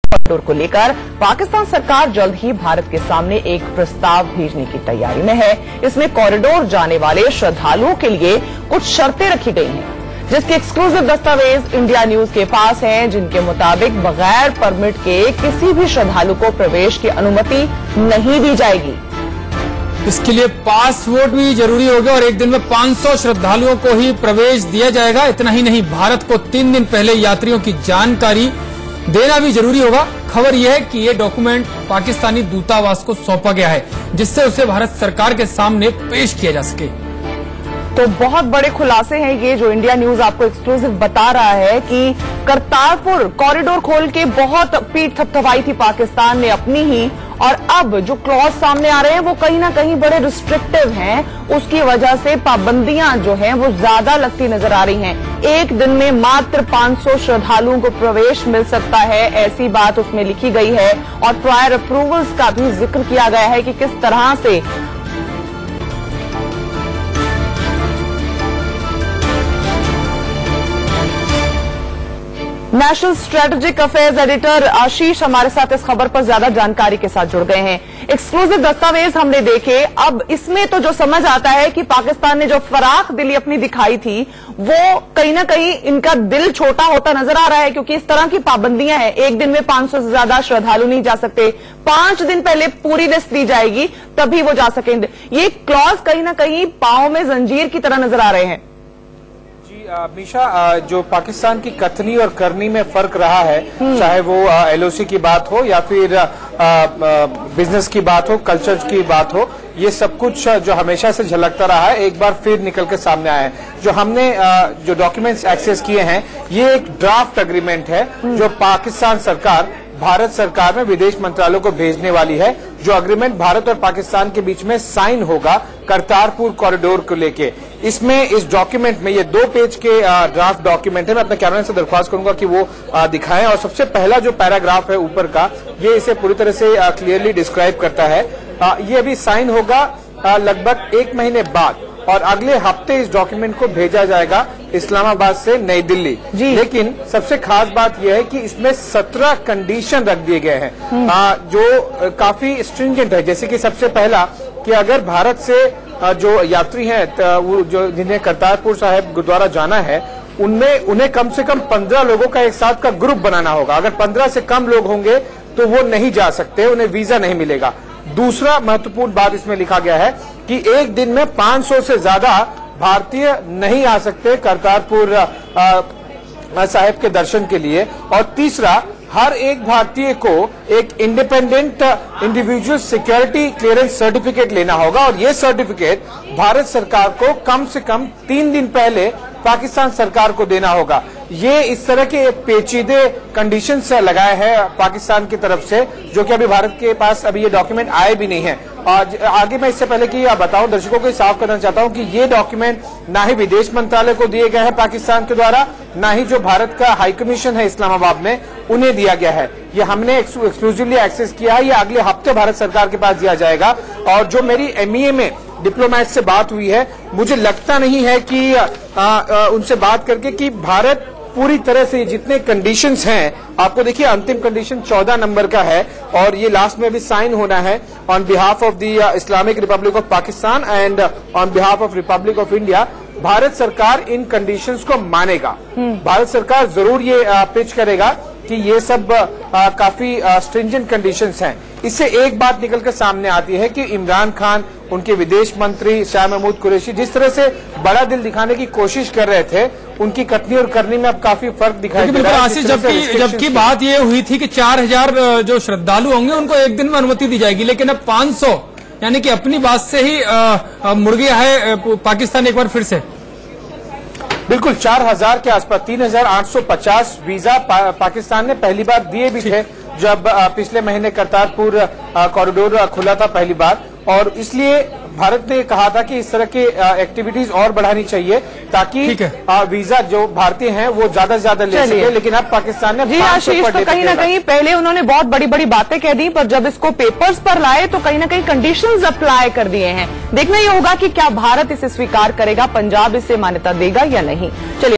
Corridor को लेकर पाकिस्तान सरकार जल्द ही भारत के सामने एक प्रस्ताव भेजने की तैयारी में है। इसमें कॉरिडोर जाने वाले श्रद्धालुओं के लिए कुछ शर्तें रखी गई हैं, जिसके एक्सक्लूसिव दस्तावेज इंडिया न्यूज के पास हैं, जिनके मुताबिक बगैर परमिट के किसी भी श्रद्धालु को प्रवेश की अनुमति नहीं दी जाएगी। इसके लिए पासपोर्ट भी जरूरी होगा और एक दिन में 500 श्रद्धालुओं को ही प्रवेश दिया जाएगा। इतना ही नहीं, भारत को 3 दिन पहले यात्रियों की जानकारी देना भी जरूरी होगा। खबर यह है कि ये डॉक्यूमेंट पाकिस्तानी दूतावास को सौंपा गया है, जिससे उसे भारत सरकार के सामने पेश किया जा सके। तो बहुत बड़े खुलासे हैं ये जो इंडिया न्यूज आपको एक्सक्लूसिव बता रहा है कि करतारपुर कॉरिडोर खोल के बहुत पीठ थपथपाई थी पाकिस्तान ने अपनी ही, और अब जो क्लॉज सामने आ रहे हैं वो कहीं ना कहीं बड़े रिस्ट्रिक्टिव हैं। उसकी वजह से पाबंदियां जो हैं वो ज्यादा लगती नजर आ रही हैं। एक दिन में मात्र 500 श्रद्धालुओं को प्रवेश मिल सकता है, ऐसी बात उसमें लिखी गई है। और प्रायर अप्रूवल्स का भी जिक्र किया गया है कि किस तरह से नेशनल स्ट्रेटेजिक अफेयर्स एडिटर आशीष हमारे साथ इस खबर पर ज्यादा जानकारी के साथ जुड़ गए हैं। एक्सक्लूसिव दस्तावेज हमने देखे, अब इसमें तो जो समझ आता है कि पाकिस्तान ने जो फराख दिली अपनी दिखाई थी वो कहीं ना कहीं इनका दिल छोटा होता नजर आ रहा है, क्योंकि इस तरह की पाबंदियां हैं। एक दिन में 500 से ज्यादा श्रद्धालु नहीं जा सकते, 5 दिन पहले पूरी लिस्ट दी जाएगी तभी वो जा सकेंगे। ये क्लॉज कहीं ना कहीं पांव में जंजीर की तरह नजर आ रहे हैं। मीशा, जो पाकिस्तान की कथनी और करनी में फर्क रहा है, चाहे वो एलओसी की बात हो या फिर बिजनेस की बात हो, कल्चर की बात हो, ये सब कुछ जो हमेशा से झलकता रहा है एक बार फिर निकल के सामने आया है। जो हमने जो डॉक्यूमेंट्स एक्सेस किए हैं ये एक ड्राफ्ट एग्रीमेंट है जो पाकिस्तान सरकार भारत सरकार में विदेश मंत्रालय को भेजने वाली है। जो एग्रीमेंट भारत और पाकिस्तान के बीच में साइन होगा करतारपुर कॉरिडोर को लेके। इसमें इस डॉक्यूमेंट में ये 2 पेज के ड्राफ्ट डॉक्यूमेंट है। मैं अपने कैमरा से दरख्वास्त करूंगा कि वो दिखाएं। और सबसे पहला जो पैराग्राफ है ऊपर का, ये इसे पूरी तरह से क्लियरली डिस्क्राइब करता है। ये अभी साइन होगा लगभग 1 महीने बाद, और अगले हफ्ते इस डॉक्यूमेंट को भेजा जाएगा इस्लामाबाद से नई दिल्ली। लेकिन सबसे खास बात यह है कि इसमें 17 कंडीशन रख दिए गए हैं जो काफी स्ट्रिंजेंट है। जैसे कि सबसे पहला कि अगर भारत से जो यात्री हैं वो जो जिन्हें करतारपुर साहिब गुरुद्वारा जाना है उन्हें कम से कम 15 लोगों का एक साथ का ग्रुप बनाना होगा। अगर 15 से कम लोग होंगे तो वो नहीं जा सकते, उन्हें वीजा नहीं मिलेगा। दूसरा महत्वपूर्ण बात इसमें लिखा गया है कि एक दिन में 500 से ज्यादा भारतीय नहीं आ सकते करतारपुर साहिब के दर्शन के लिए। और तीसरा, हर एक भारतीय को एक independent individual security clearance certificate लेना होगा, और ये सर्टिफिकेट भारत सरकार को कम से कम 3 दिन पहले पाकिस्तान सरकार को देना होगा। ये इस तरह के पेचीदे कंडीशंस लगाए हैं पाकिस्तान की तरफ से, जो कि अभी भारत के पास अभी ये डॉक्यूमेंट आए भी नहीं है। आगे मैं इससे पहले कि बताऊं, दर्शकों को साफ करना चाहता हूं कि ये डॉक्यूमेंट ना ही विदेश मंत्रालय को दिए गए हैं पाकिस्तान के द्वारा, ना ही जो भारत का हाई कमीशन है इस्लामाबाद में उन्हें दिया गया है। ये हमने एक्सक्लूसिवली एक्सेस किया है, ये अगले हफ्ते भारत सरकार के पास दिया जाएगा। और जो मेरी MEA में डिप्लोमेट से बात हुई है, मुझे लगता नहीं है कि उनसे बात करके कि भारत पूरी तरह से जितने कंडीशंस हैं, आपको देखिए अंतिम कंडीशन 14 नंबर का है और ये लास्ट में भी साइन होना है on behalf of the Islamic Republic of Pakistan and on behalf of Republic of India. Bharat सरकार इन कंडीशंस को मानेगा। भारत सरकार जरूर ये पिच करेगा कि ये सब काफी स्ट्रिंजेंट कंडीशंस हैं। इससे एक बात निकल कर सामने आती है कि इमरान खान, उनके विदेश मंत्री शाह महमूद कुरैशी जिस तरह से बड़ा दिल दिखाने की कोशिश कर रहे थे, उनकी कथनी और करनी में अब काफी फर्क दिखाई दे रहा है। आशीष, जबकि बात ये हुई थी कि 4000 जो श्रद्धालु होंगे उनको एक दिन में अनुमति दी जाएगी, लेकिन अब 500, यानी कि अपनी बात से ही मुड़ गया है पाकिस्तान एक बार फिर से। बिल्कुल 4000 के आसपास 3850 वीजा पाकिस्तान ने पहली बार दिए भी थे जब पिछले महीने करतारपुर कॉरिडोर खुला था पहली बार। और इसलिए भारत ने कहा था कि इस तरह की एक्टिविटीज और बढ़ानी चाहिए ताकि वीजा जो भारतीय हैं वो ज्यादा से ज्यादा ले सके। लेकिन अब पाकिस्तान ने जी आशीष, तो कहीं ना कहीं पहले उन्होंने बहुत बड़ी बड़ी बातें कह दी, पर जब इसको पेपर्स पर लाए तो कहीं ना कहीं कंडीशंस अप्लाई कर दिए हैं। देखना ये होगा कि क्या भारत इसे स्वीकार करेगा, पंजाब इसे मान्यता देगा या नहीं। चलिए।